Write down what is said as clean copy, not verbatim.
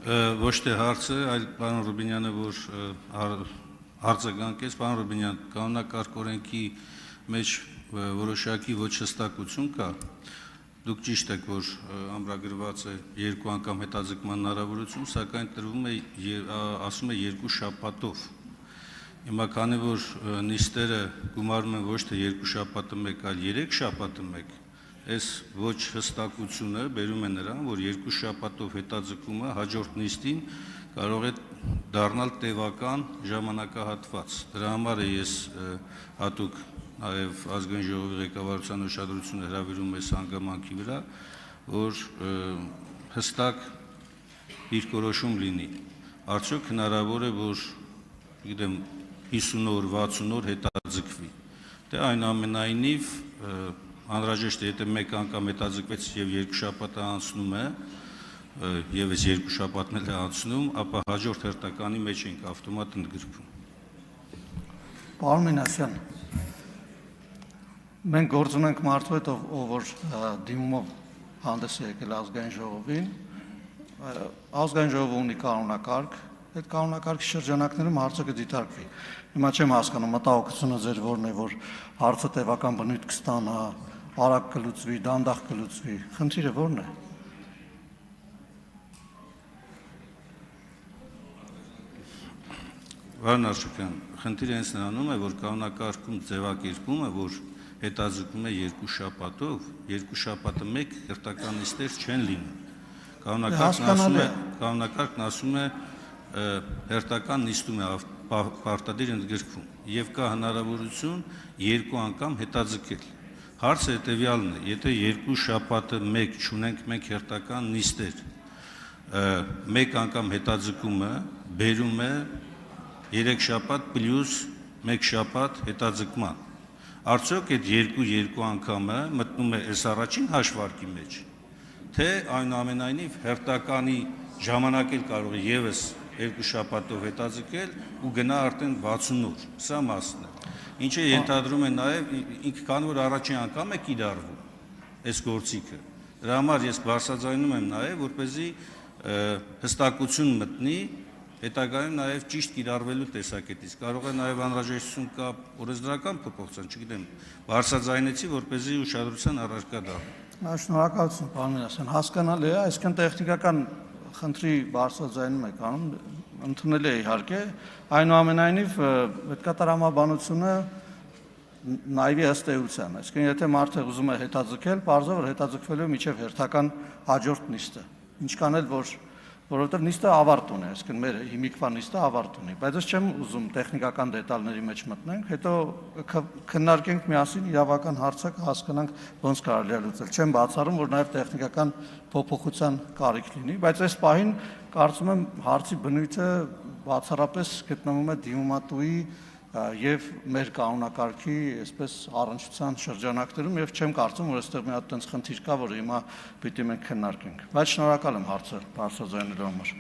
Ոչ թե հարցը, այլ պարոն Ռուբինյանը, որ հարցը կանգնեց, պարոն Ռուբինյան, կանոնակարգ օրենքի մեջ որոշակի ոչ հստակություն կա։ Դուք ճիշտ եք, որ ամրագրված է 2 անգամ հետաձգման հնարավորություն, սակայն տրվում է, ասում է 2 շաբաթով։ Հիմա քանի որ նիստերը գումարում են ոչ թե 2 շաբաթը մեկ, այլ 3 շաբաթը մեկ, այս ոչ հստակությունը բերում է նրան, որ 2 շաբաթով հետաձգումը հաջորդ նիստին կարող է դառնալ տևական ժամանակահատված։ Դրա համար է ես հատուկ նաև ազգային ժողովի ղեկավարության ուշադրությունը հրավիրում այս հանգամանքի վրա, որ հստակ դիրքորոշում լինի։ Արդյոք հնարավոր է, որ գիտեմ 50 օր, 60 օր հետաձգվի։ Դե այնուամենայնիվ անհրաժեշտ է, եթե մեկ անգամ հետաձգվեց եւ 2 շաբաթ անցնում է, եւս 2 շաբաթն էլ անցնում, ապա հաջորդ հերթականի մեջ ենք ավտոմատ ընդգրկվում։ Պարոն Մինասյան, մենք գործ ունենք մարդու հետ, ով որ դիմումով հանդես է եկել ազգային ժողովին, ազգային ժողովը ունի կանոնակարգ, այդ կանոնակարգի շրջանակներում հարցը կդիտարկվի։ Հիմա չեմ հասկանում, մտահոգությունը ձեր որն է, որ հարցը տևական բնույթ կստանա, արագ կլուծվի, դանդաղ կլուծվի, խնդիրը որն է։ Պարոն Արշակյան, խնդիրը հենց նրանում է, որ կանոնակարգում ձևակերպումը, որ հետաձգում է 2 շաբաթով, 2 շաբաթը մեկ հերթական նիստեր չեն լինում։ Կանոնակարգն ասում է հերթական նիստում է պարտադիր ընդգրկվում եւ կա հնարավորություն 2 անգամ հետաձգել։ Հարցը հետեւյալն է, եթե 2 շաբաթը մեկ չունենք մենք հերթական նիստեր, մեկ անգամ հետաձգումը բերում է 3 շաբաթ պլյուս 1 շաբաթ հետաձգման։ Արդյոք այդ 2 անգամը մտնում է այս առաջին հաշվարկի մեջ, թե այնուամենայնիվ հերթականի ժամանակ էլ կարող է եւս 2 շաբաթով հետաձգել ու գնա արդեն 60 օր, սա մասն է։ Ինչը ենթադրում է նաև ինքը քանի որ առաջին անգամ է կիրառվում այս գործիքը։ Դրա համար ես բարձրաձայնում եմ նաև, որպեսզի հստակություն մտնի հետագայում նաև ճիշտ կիրառվելու տեսակետից։ Կարող է նաև անհրաժեշտություն կա օրենսդրական փոփոխության, չգիտեմ, բարձրաձայնեցի, որպեսզի ուշադրության առարկա դառնա։ Շնորհակալություն, պարոն Մինասյան, հասկանալի է, այսինքն տեխնիկական խնդրի բարձրաձայնում եք անում, ընդունել է իհարկե, այնուամենայնիվ պետքատարամաբանությունը նայվի ըստ էության, այսինքն եթե մարդը ուզում է հետաձգել, պարզը որ հետաձգվելու է մինչև հերթական հաջորդ նիստը, ինչքան էլ որովհետև նիստը ավարտ ունի, այսինքն մեր հիմիկվա նիստը ավարտ ունի, բայց ես չեմ ուզում տեխնիկական դետալների մեջ մտնենք, հետո քննարկենք միասին իրավական հարցը, հասկանանք ոնց կարելի է լուծել։ Չեմ բացառում, որ նաև տեխնիկական փոփոխության կարիք լինի, բայց այս պահին կարծում եմ հարցի բնույթը բացառապես գտնվում է դիմումատուի եւ մեր կանոնակարգի այսպես առնչության շրջանակներում եւ չեմ կարծում, որ այստեղ մի հատ տենց խնդիր կա, որ հիմա պիտի մենք քննարկենք։ Բայց շնորհակալ եմ հարցը բարձրաձայնելու համար։